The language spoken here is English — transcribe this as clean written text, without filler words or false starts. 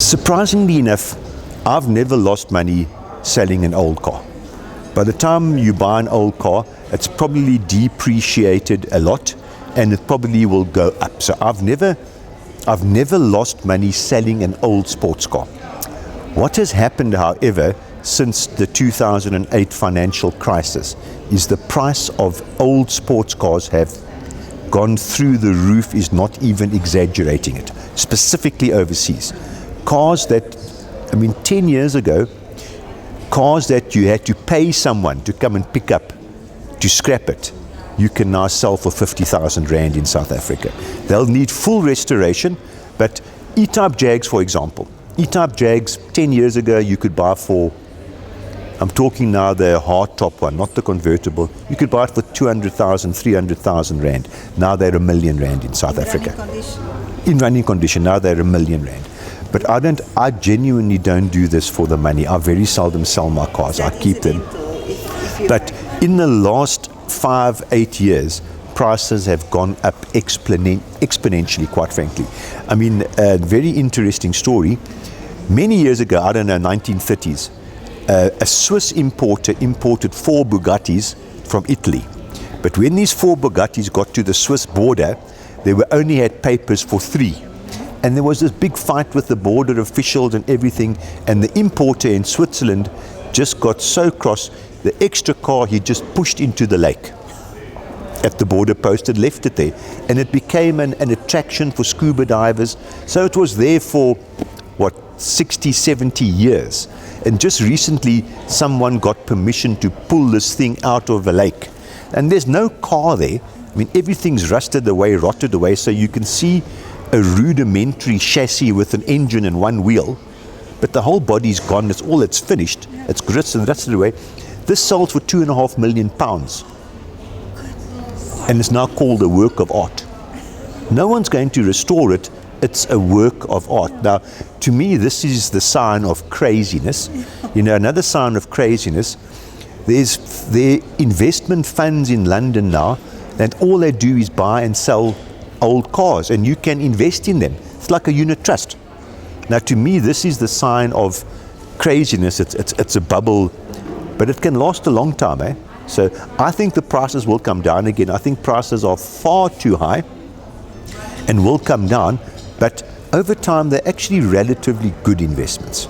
Surprisingly enough, I've never lost money selling an old car. By the time you buy an old car, it's probably depreciated a lot and it probably will go up. So I've never lost money selling an old sports car. What has happened, however, since the 2008 financial crisis is the price of old sports cars have gone through the roof, is not even exaggerating it, specifically overseas. Cars that, 10 years ago, cars that you had to pay someone to come and pick up, to scrap it, you can now sell for 50,000 Rand in South Africa. They'll need full restoration, but E-Type Jags, for example. E-Type Jags, 10 years ago, you could buy for, I'm talking now the hardtop one, not the convertible, you could buy it for 200,000, 300,000 Rand. Now they're R1 million in South Africa. In running condition, now they're R1 million. But I genuinely don't do this for the money. I very seldom sell my cars. I keep them. But in the last 5-8 years, prices have gone up exponentially, quite frankly. A very interesting story. Many years ago, 1930s, a Swiss importer imported 4 Bugattis from Italy. But when these 4 Bugattis got to the Swiss border, they only had papers for 3. And there was this big fight with the border officials and everything, and the importer in Switzerland just got so cross, the extra car he just pushed into the lake at the border post and left it there. And it became an attraction for scuba divers. So it was there for, 60, 70 years. And just recently, someone got permission to pull this thing out of the lake. And there's no car there. Everything's rusted away, rotted away, so you can see a rudimentary chassis with an engine and 1 wheel, but the whole body's gone. It's finished. It's grits and rusted away. This sold for £2.5 million, and it's now called a work of art. No one's going to restore it. It's a work of art. Now, to me, this is the sign of craziness. Another sign of craziness. There investment funds in London now, and all they do is buy and sell old cars, and you can invest in them. It's like a unit trust. Now, to me, this is the sign of craziness. It's a bubble, but it can last a long time. So I think the prices will come down again. I think prices are far too high and will come down, but over time, they're actually relatively good investments.